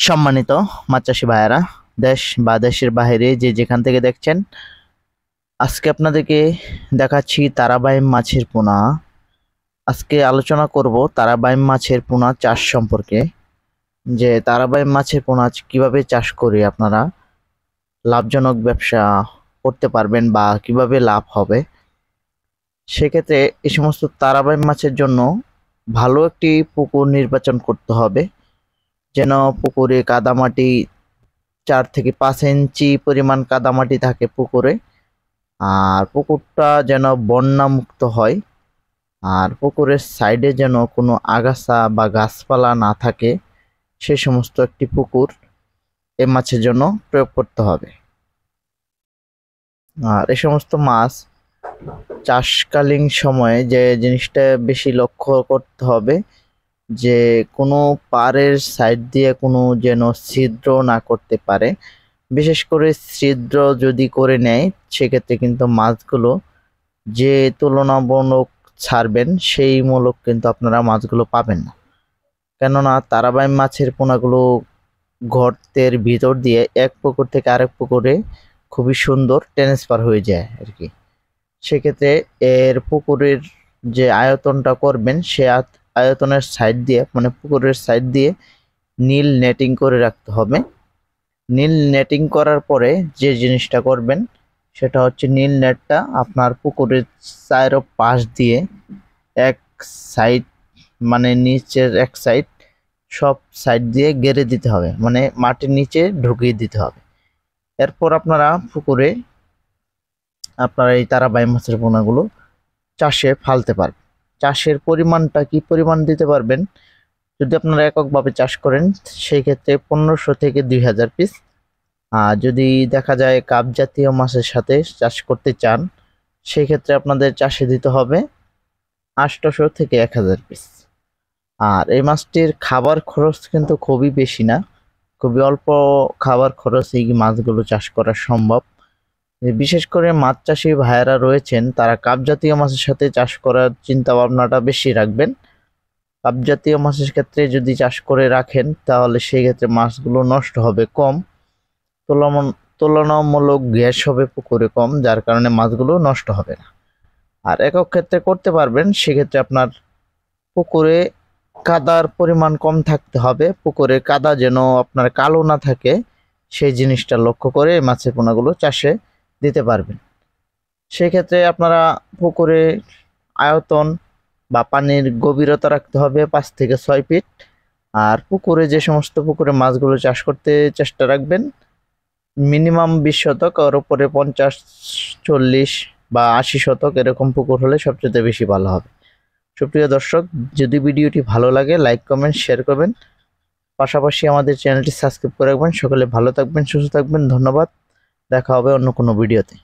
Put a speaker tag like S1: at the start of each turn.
S1: সম্মানিত মাছ চাষি ভাইয়েরা, দেশ বা দেশের বাইরে যে যেখান থেকে দেখছেন, আজকে আপনাদেরকে দেখাচ্ছি তারাবাইম মাছের পোনা। আজকে আলোচনা করব তারাবাইম মাছের পোনা চাষ সম্পর্কে, যে তারাবাইম মাছের পোনা কিভাবে চাষ করে আপনারা লাভজনক ব্যবসা করতে পারবেন বা কিভাবে লাভ হবে। সেক্ষেত্রে এই সমস্ত তারাবাইম মাছের জন্য ভালো একটি পুকুর নির্বাচন করতে হবে, যেন পুকুরে কাদামাটি 4 থেকে 5 ইঞ্চি পরিমাণ কাদামাটি থাকে পুকুরে, আর পুকুরটা যেন বন্যামুক্ত হয়, আর পুকুরের সাইডে যেন কোনো আগাছা বা গাছপালা না থাকে। সে সমস্ত একটি পুকুর এ মাছের জন্য প্রয়োগ করতে হবে। আর এই সমস্ত মাছ চাষকালীন সময়ে যে জিনিসটা বেশি লক্ষ্য করতে হবে, যে কোনো পাড়ের সাইড দিয়ে কোনো যেন ছিদ্র না করতে পারে। বিশেষ করে ছিদ্র যদি করে নেয়, সেক্ষেত্রে কিন্তু মাছগুলো যে তুলনামূলক ছাড়বেন সেই মূলক কিন্তু আপনারা মাছগুলো পাবেন না। কেননা তারাবাইম মাছের পোনাগুলো গর্তের ভিতর দিয়ে এক পুকুর থেকে আরেক পুকুরে খুবই সুন্দর ট্রান্সফার হয়ে যায় আর কি। সেক্ষেত্রে এর পুকুরের যে আয়তনটা করবেন, সে আয়তনের সাইড দিয়ে, মানে পুকুরের সাইড দিয়ে নীল নেটিং করে রাখতে হবে। নীল নেটিং করার পরে যে জিনিসটা করবেন সেটা হচ্ছে, নীল নেটটা আপনার পুকুরের চারো পাশ দিয়ে এক সাইড, মানে নিচের এক সাইড, সব সাইড দিয়ে গেড়ে দিতে হবে, মানে মাটির নিচে ঢুকিয়ে দিতে হবে। এরপর আপনারা পুকুরে আপনারা এই তারাবাইম মাছের পোনাগুলো চাষে ফালতে পারবেন। চাষের পরিমাণটা কি পরিমাণ দিতে পারবেন, যদি আপনারা এককভাবে চাষ করেন সেই ক্ষেত্রে 1500 থেকে 2000 পিস। আর যদি দেখা যায় কাপ জাতীয় মাছের সাথে চাষ করতে চান, সেই ক্ষেত্রে আপনাদের চাষে দিতে হবে 800 থেকে 1000 পিস। আর এই মাছটির খাবার খরচ কিন্তু খুবই বেশি না, খুবই অল্প খাবার খরচ এই মাছগুলো চাষ করা সম্ভব। বিশেষ করে মাছ চাষি ভাইয়েরা রয়েছেন, তারা কাপ জাতীয় মাছের সাথে চাষ করার চিন্তা ভাবনাটা বেশি রাখবেন। কাপ জাতীয় মাছের ক্ষেত্রে যদি চাষ করে রাখেন, তাহলে সেই ক্ষেত্রে মাছগুলো নষ্ট হবে কম, তুলনামূলক গ্যাস হবে পুকুরে কম, যার কারণে মাছগুলো নষ্ট হবে না। আর একক ক্ষেত্রে করতে পারবেন, সেক্ষেত্রে আপনার পুকুরে কাদার পরিমাণ কম থাকতে হবে। পুকুরে কাদা যেন আপনার কালো না থাকে, সেই জিনিসটা লক্ষ্য করে মাছের পোনাগুলো চাষে দিতে পারবেন। সেক্ষেত্রে আপনারা পুকুরে আয়তন বা পানির গভীরতা রাখতে হবে 5 থেকে 6 ফিট। আর পুকুরে যে সমস্ত পুকুরে মাছগুলো চাষ করতে চেষ্টা রাখবেন, মিনিমাম 20 শতক, আর উপরে 50, 40 বা 80 শতক এরকম পুকুর হলে সবচেয়ে বেশি ভালো হবে। সুপ্রিয় দর্শক, যদি ভিডিওটি ভালো লাগে লাইক কমেন্ট শেয়ার করবেন, পাশাপাশি আমাদের চ্যানেলটি সাবস্ক্রাইব করে রাখবেন। সকলে ভালো থাকবেন, সুস্থ থাকবেন। ধন্যবাদ, দেখা হবে অন্য কোনো ভিডিওতে।